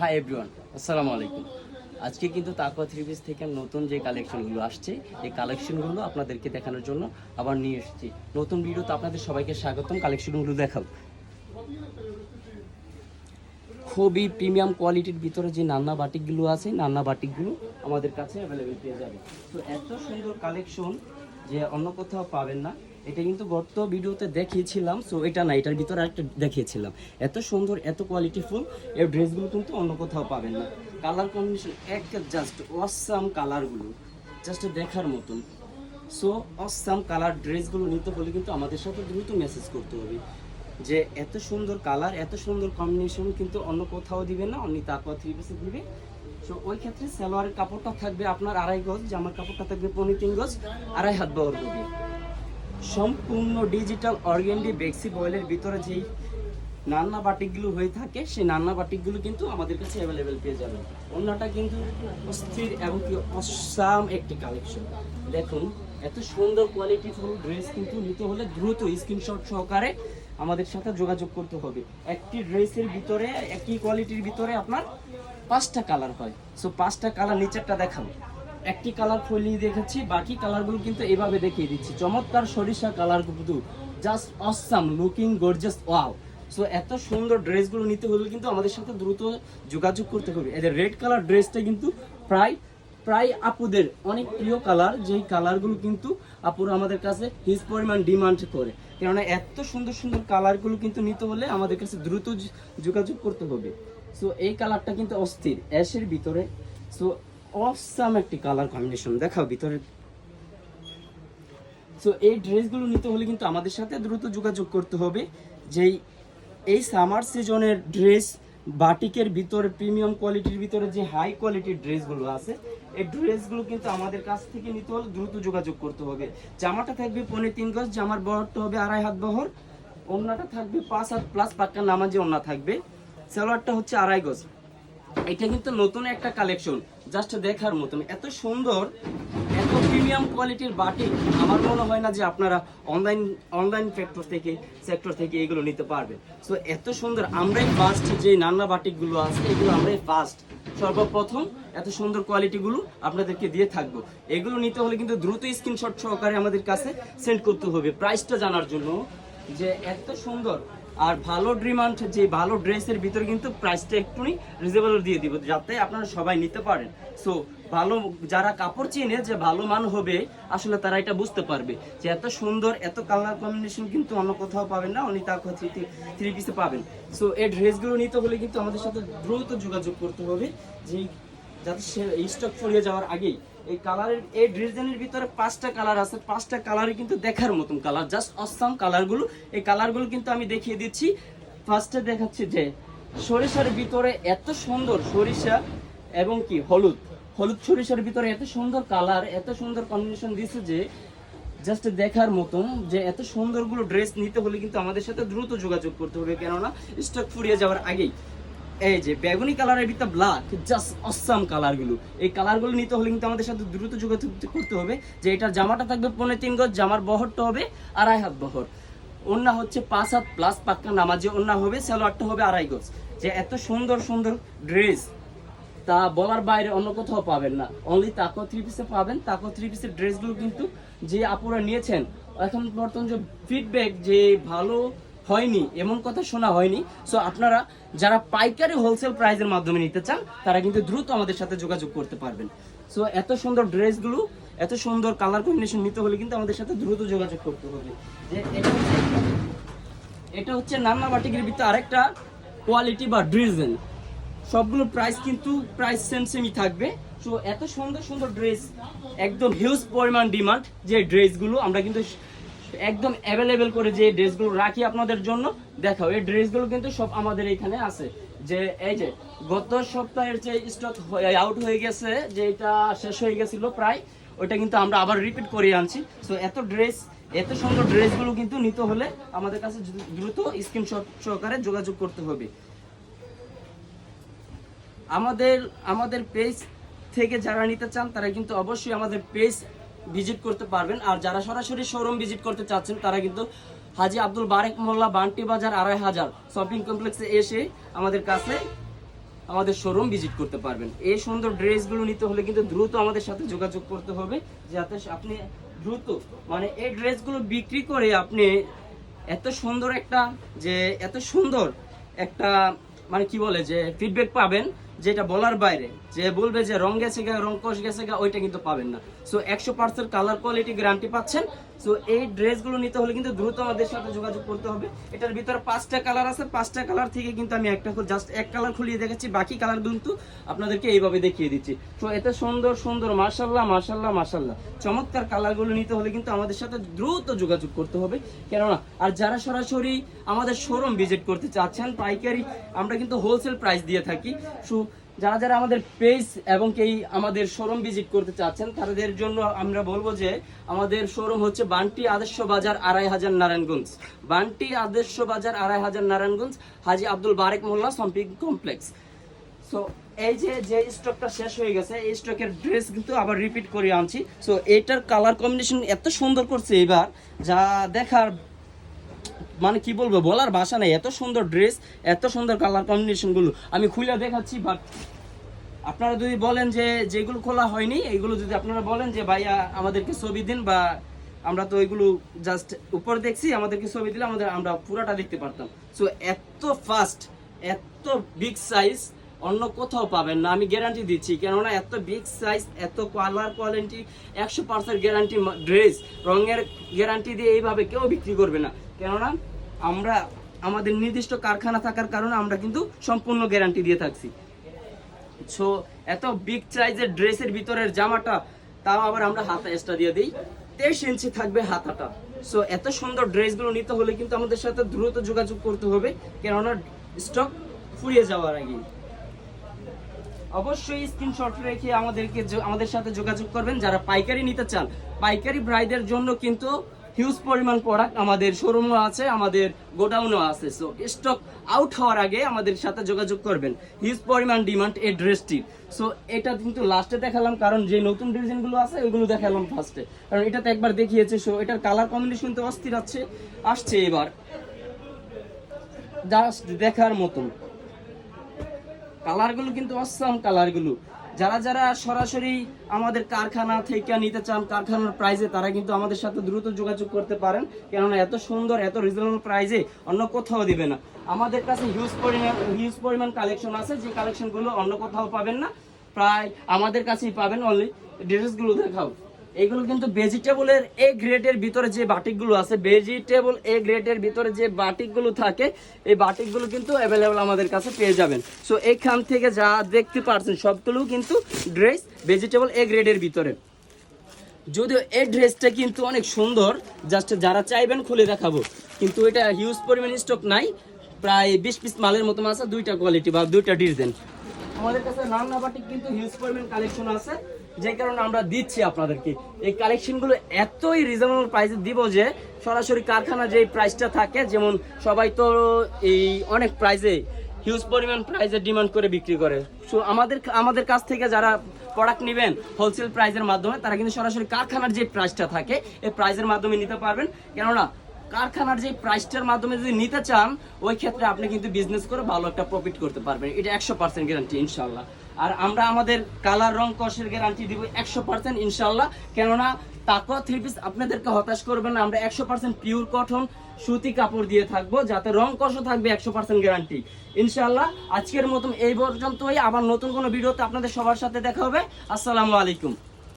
Hi everyone, আসসালামু আলাইকুম। আজকে কিন্তু তাকওয়া থ্রি পিস থেকে নতুন যে কালেকশনগুলো আসছে, এই কালেকশনগুলো আপনাদেরকে দেখানোর জন্য আবার নিয়ে এসেছি। নতুন ভিডিওতে আপনাদের সবাইকে স্বাগতম। কালেকশনগুলো দেখাও। খুবই প্রিমিয়াম কোয়ালিটির ভিতরে যে নান্না বাটিকগুলো আছে, নান্না বাটিকগুলো আমাদের কাছে অ্যাভেলেবেল পেয়ে যাবে। তো এত সুন্দর কালেকশন যে অন্য কোথাও পাবেন না। এটা কিন্তু গত ভিডিওতে দেখিয়েছিলাম, সো এটা না, এটার ভিতরে আরেকটা দেখিয়েছিলাম। এত সুন্দর, এত কোয়ালিটিফুল এই ড্রেসগুলো কিন্তু অন্য কোথাও পাবেন না। কালার কম্বিনেশন এক জাস্ট অসাম, কালারগুলো জাস্ট দেখার মতন। সো অসাম কালার ড্রেসগুলো নিতে হলে কিন্তু আমাদের সাথে দ্রুত মেসেজ করতে হবে যে এত সুন্দর কালার, এত সুন্দর কম্বিনেশন কিন্তু অন্য কোথাও দিবে না, অনলি তাকওয়া থ্রি পিসে দিবে। সো ওই ক্ষেত্রে সালোয়ারের কাপড়টা থাকবে আপনার 2.5 গজ, জামার কাপড়টা থাকবে 3.5 গজ, 2.5 হাত বহর হবে। সম্পূর্ণ ডিজিটাল অর্গেন্ডি বেক্সি বয়েলের ভিতরে যেই নান্না বাটিকগুলো হয়ে থাকে, সেই নান্না বাটিকগুলো কিন্তু আমাদের কাছে অ্যাভেলেবেল পেয়ে যাবেন। অন্যটা কিন্তু অস্থির এবং কি অসাম একটি কালেকশন। দেখুন এত সুন্দর কোয়ালিটিফুল ড্রেস কিন্তু নিতে হলে দ্রুত স্ক্রিনশট সহকারে আমাদের সাথে যোগাযোগ করতে হবে। একটি ড্রেসের ভিতরে, একই কোয়ালিটির ভিতরে আপনার 5টা কালার হয়। সো 5টা কালার, নিচেরটা দেখাবো। একটি কালার খুলিয়ে দেখাচ্ছি, বাকি কালারগুলো কিন্তু এভাবে দেখিয়ে দিচ্ছি। চমৎকার সরিষা কালার, কিন্তু just awesome looking gorgeous, wow. So এত সুন্দর ড্রেসগুলো নিতে হলে কিন্তু আমাদের সাথে দ্রুত যোগাযোগ করতে হবে। এদের রেড কালার ড্রেসটা কিন্তু প্রায় প্রায় আপুদের অনেক প্রিয় কালার, যেই কালারগুলো কিন্তু আপুরা আমাদের কাছে হিজ পরিমাণ ডিমান্ড করে। কেননা এত সুন্দর সুন্দর কালারগুলো কিন্তু নিতে হলে আমাদের কাছে দ্রুত যোগাযোগ করতে হবে। সো এই কালারটা কিন্তু অস্থির অ্যাশের ভিতরে। সো অসাম একটি কালার কম্বিনেশন, দেখাও ভিতরে। সো এই ড্রেসগুলো নিতে হলে কিন্তু আমাদের সাথে দ্রুত যোগাযোগ করতে হবে। যেই এই সামার সিজনের ড্রেস, বাটিকের ভিতরে প্রিমিয়াম কোয়ালিটির ভিতরে যে হাই কোয়ালিটির ড্রেসগুলো আছে, এই ড্রেসগুলো কিন্তু আমাদের কাছ থেকে নিতে হলে দ্রুত যোগাযোগ করতে হবে। জামাটা থাকবে 3.5 গজ, জামার বহরটা হবে 2.5 হাত বহর, ওড়নাটা থাকবে 5 হাত প্লাস পাক্কা নামাজি ওড়না থাকবে, সালোয়ারটা হচ্ছে 2.5 গজ। এটা কিন্তু নতুন একটা কালেকশন, জাস্ট দেখার মতন। এত সুন্দর, এত প্রিমিয়াম কোয়ালিটির বাটিক আমার মনে হয় না যে আপনারা অনলাইন সেক্টর থেকে এগুলো নিতে পারবেন। সো এত সুন্দর, আমরাই ফার্স্ট যে নান্না বাটিকগুলো আছে, এগুলো আমরাই ফার্স্ট সর্বপ্রথম এত সুন্দর কোয়ালিটিগুলো আপনাদেরকে দিয়ে থাকবো। এগুলো নিতে হলে কিন্তু দ্রুত স্ক্রিনশট সহকারে আমাদের কাছে সেন্ড করতে হবে প্রাইসটা জানার জন্য, যে এত সুন্দর আর ভালো ডিমান্ড যে ভালো ড্রেসের ভিতরে কিন্তু প্রাইসটা একটু রিজনেবল দিয়ে দিব, যাতে আপনারা সবাই নিতে পারেন। সো ভালো, যারা কাপড় চেনে যে ভালো মান হবে, আসলে তারা এটা বুঝতে পারবে যে এত সুন্দর, এত কালার কম্বিনেশন কিন্তু অন্য কোথাও পাবেন না, অনেক তাকওয়া থ্রি পিসে পাবেন। সো এই ড্রেসগুলো নিতে হলে কিন্তু আমাদের সাথে দ্রুত যোগাযোগ করতে হবে, যে যাতে সে স্টক ফুরিয়ে যাওয়ার আগেই। এই কালারের, এই ডিজাইনের ভিতরে 5টা কালার আছে, 5টা কালারই কিন্তু দেখার মতন কালার, জাস্ট অসাম কালারগুলো। এই কালারগুলো কিন্তু আমি দেখিয়ে দিচ্ছি। ফার্স্টে দেখাচ্ছি যে সরিষার ভিতরে এত সুন্দর সরিষা এবং কি হলুদ সরিষার ভিতরে এত সুন্দর কালার, এত সুন্দর কম্বিনেশন দিয়েছে যে জাস্ট দেখার মতন। যে এত সুন্দরগুলো ড্রেস নিতে হলে কিন্তু আমাদের সাথে দ্রুত যোগাযোগ করতে হবে, কেননা স্টক ফুরিয়ে যাওয়ার আগেই। এই যে বেগুনি কালারের ভিতরে ব্ল্যাক, জাস্ট অসাম কালারগুলো। এই কালারগুলো নিতে হলে কিন্তু আমাদের সাথে দ্রুত যোগাযোগ করতে হবে। যে এটার জামাটা থাকবে 3.5 গজ, জামার বহরটা হবে 2.5 হাত বহর, ওড়না হচ্ছে 5 হাত প্লাস পাক্কা নামাজি ওড়না হবে, সালোয়ারটা হবে 2.5 গজ। যে এত সুন্দর সুন্দর ড্রেস তা বলার বাইরে অন্য কোথাও পাবেন না, অনলি তাকওয়া থ্রি পিসে পাবেন। তাকওয়া থ্রি পিসের ড্রেসগুলো কিন্তু যে আপুরা নিয়েছেন, এখন বর্তমান যে ফিডব্যাক যে ভালো হয়নি এমন কথা শোনা হয়নি। সো আপনারা যারা পাইকারি হোলসেল প্রাইসের মাধ্যমে নিতে চান, তারা কিন্তু দ্রুত আমাদের সাথে যোগাযোগ করতে পারবেন। সো এত সুন্দর ড্রেসগুলো, এত সুন্দর কালার কম্বিনেশন নিতে হলে কিন্তু আমাদের সাথে দ্রুত যোগাযোগ করতে হবে। যে এটা হচ্ছে নান্না বাটিকের ভিতরে আরেকটা কোয়ালিটি বা ডিজাইন। সবগুলো প্রাইস কিন্তু প্রাইস সেমই থাকবে। সো এত সুন্দর সুন্দর ড্রেস, একদম হিউজ পরিমাণ ডিমান্ড যে ড্রেসগুলো আমরা কিন্তু একদম অ্যাভেলেবেল করে যে ড্রেসগুলো রাখি আপনাদের জন্য। দেখাও, এই ড্রেসগুলো কিন্তু সব আমাদের এখানে আছে। যে এই যে গত সপ্তাহের যে স্টক আউট হয়ে গেছে, যে এটা শেষ হয়ে গেছিল প্রায়, ওইটা কিন্তু আমরা আবার রিপিট করে আনছি। সো এত ড্রেস, এত সুন্দর ড্রেসগুলো কিন্তু নিতে হলে আমাদের কাছে দ্রুত স্ক্রিনশট সহকারে যোগাযোগ করতে হবে। আমাদের পেজ থেকে যারা নিতে চান, তারা কিন্তু অবশ্যই আমাদের পেজ ভিজিট করতে পারবেন। আর যারা সরাসরি শোরুম ভিজিট করতে চাচ্ছেন, তারা কিন্তু হাজী আব্দুল বারেক মোল্লা, বান্টি বাজার, 2500 শপিং কমপ্লেক্সে এসে আমাদের কাছে আমাদের শোরুম ভিজিট করতে পারবেন। এই সুন্দর ড্রেসগুলো নিতে হলে কিন্তু দ্রুত আমাদের সাথে যোগাযোগ করতে হবে, যাতে আপনি দ্রুত মানে এই ড্রেসগুলো বিক্রি করে আপনি এত সুন্দর একটা মানে কি বলে যে ফিডব্যাক পাবেন, যেটা বলার বাইরে। যে বলবে যে রং গেছে গা, রং কষ গেছে গা, ওইটা কিন্তু পাবেন না। সো 100% কালার কোয়ালিটি গ্যারান্টি পাচ্ছেন। সো এই ড্রেসগুলো নিতে হলে কিন্তু দ্রুত আমাদের সাথে যোগাযোগ করতে হবে। এটার ভিতরে 5টা কালার আছে, 5টা কালার থেকে কিন্তু আমি জাস্ট এক কালার খুলিয়ে দেখাচ্ছি, বাকি কালার কিন্তু আপনাদেরকে এইভাবে দেখিয়ে দিচ্ছি। তো এত সুন্দর সুন্দর মাশাআল্লাহ মাশাআল্লাহ মাশাআল্লাহ চমৎকার কালারগুলো নিতে হলে কিন্তু আমাদের সাথে দ্রুত যোগাযোগ করতে হবে। কেননা আর যারা সরাসরি আমাদের শোরুম ভিজিট করতে চাচ্ছেন পাইকারি, আমরা কিন্তু হোলসেল প্রাইস দিয়ে থাকি। যারা যারা আমাদের পেজ এবং এই আমাদের শোরুম ভিজিট করতে চাচ্ছেন তাদের জন্য আমরা বলবো যে আমাদের শোরুম হচ্ছে বান্টি আদর্শ বাজার 2500 নারায়ণগঞ্জ, বান্টি আদর্শ বাজার 2500 নারায়ণগঞ্জ, হাজী আব্দুল বারেক মোল্লা শপিং কমপ্লেক্স। সো এই যে স্টকটা শেষ হয়ে গেছে, এই স্টকের ড্রেস কিন্তু আবার রিপিট করে আনছি। সো এটার কালার কম্বিনেশন এত সুন্দর করছে এবার, যা দেখার মানে কি বলবো, বলার ভাষা নেই। এত সুন্দর ড্রেস, এত সুন্দর কালার কম্বিনেশনগুলো আমি খুলে দেখাচ্ছি। বাট আপনারা যদি বলেন যে যেগুলো খোলা হয়নি, এইগুলো যদি আপনারা বলেন যে ভাইয়া আমাদেরকে ছবি দিন, বা আমরা তো এগুলো জাস্ট উপর দেখছি, আমাদেরকে ছবি দিলে আমরা পুরাটা দেখতে পারতাম। সো এত ফাস্ট, এত বিগ সাইজ অন্য কোথাও পাবেন না, আমি গ্যারান্টি দিচ্ছি। কেননা এত বিগ সাইজ, এত কালার কোয়ালিটি, 100% গ্যারান্টি ড্রেস, রঙের গ্যারান্টি দিয়ে এইভাবে কেউ বিক্রি করবে না। কেননা আমরা আমাদের নির্দিষ্ট কারখানা থাকার কারণে আমরা কিন্তু সম্পূর্ণ গ্যারান্টি দিয়ে থাকছি। সো এত বিগ সাইজের ড্রেসের ভিতরের জামাটা তাও আবার আমরা হাতা এক্সট্রা দিয়ে দিই, 23 ইঞ্চি থাকবে হাতাটা। সো এত সুন্দর ড্রেসগুলো নিতে হলে কিন্তু আমাদের সাথে দ্রুত যোগাযোগ করতে হবে, কেননা স্টক ফুরিয়ে যাওয়ার আগে। অবশ্যই স্ক্রিনশট রেখে আমাদের সাথে যোগাযোগ করবেন যারা পাইকারি নিতে চান। পাইকারি ব্রাইডের জন্য কিন্তু হিউজ পরিমাণ প্রোডাক্ট আমাদের শোরুমও আছে, আমাদের গোডাউনও আছে। সো স্টক আউট হওয়ার আগে আমাদের সাথে যোগাযোগ করবেন। হিউজ পরিমাণ ডিমান্ড এই ড্রেসটির। সো এটা কিন্তু লাস্টে দেখালাম, কারণ যে নতুন ডিজাইনগুলো আছে ওইগুলো দেখালাম ফার্স্টে, কারণ এটাতে একবার দেখিয়েছে। সো এটার কালার কম্বিনেশন তো অস্থির আসছে এবার, জাস্ট দেখার মতন কালারগুলো, কিন্তু অসাম কালারগুলো। যারা যারা সরাসরি আমাদের কারখানা থেকে নিতে চান কারখানার প্রাইসে, তারা কিন্তু আমাদের সাথে দ্রুত যোগাযোগ করতে পারেন। কেননা এত সুন্দর, এত রিজনেবল প্রাইসে অন্য কোথাও দিবে না। আমাদের কাছে হিউজ পরিমাণ কালেকশন আছে, যে কালেকশনগুলো অন্য কোথাও পাবেন না, প্রায় আমাদের কাছেই পাবেন। অনলি ড্রেসগুলো দেখাও, এগুলো কিন্তু ভেজিটেবলের এ গ্রেডের ভিতরে যে বাটিকগুলো আছে, ভেজিটেবল এ গ্রেডের ভিতরে যে বাটিকগুলো থাকে, এই বাটিকগুলো কিন্তু অ্যাভেলেবল আমাদের কাছে পেয়ে যাবেন। সো এইখান থেকে যা দেখতে পাচ্ছেন সবগুলো কিন্তু ড্রেস ভেজিটেবল এ গ্রেডের ভিতরে। যদিও এই ড্রেসটা কিন্তু অনেক সুন্দর, জাস্ট যারা চাইবেন খুলে দেখাবো, কিন্তু এটা হিউজ পরিমাণ স্টক নাই, প্রায় 20 পিস মালের মতো আছে, 2টা কোয়ালিটি বা 2টা ডিজাইন। আমাদের কাছে রান্না বাটিক কিন্তু হিউজ পরিমাণ কালেকশন আছে, যে কারণে আমরা দিচ্ছি আপনাদেরকে এই কালেকশনগুলো এতই রিজনেবল প্রাইসে দিব যে সরাসরি কারখানা যে প্রাইসটা থাকে, যেমন সবাই তো এই অনেক প্রাইসে হিউজ পরিমাণ প্রাইসে ডিমান্ড করে বিক্রি করে। সো আমাদের কাছ থেকে যারা প্রোডাক্ট নেবেন হোলসেল প্রাইসের মাধ্যমে, তারা কিন্তু সরাসরি কারখানার যে প্রাইসটা থাকে এই প্রাইসের মাধ্যমে নিতে পারবেন। কেননা কারখানার যে প্রাইসটার মাধ্যমে যদি নিতে চান, ওই ক্ষেত্রে আপনি কিন্তু বিজনেস করে ভালো একটা প্রফিট করতে পারবেন, এটা 100% গ্যারান্টি ইনশাল্লাহ। আর আমরা আমাদের কালার রং কষের গ্যারান্টি দিব 100% ইনশাল্লাহ। কেননা তাকওয়া 3 পিস আপনাদেরকে হতাশ করবে না, আমরা 100% পিওর কটন সুতি কাপড় দিয়ে থাকবো, যাতে রং কষও থাকবে 100% গ্যারান্টি ইনশাল্লাহ। আজকের মতন এই পর্যন্তই, আবার নতুন কোনো ভিডিওতে আপনাদের সবার সাথে দেখা হবে। আসসালামু আলাইকুম।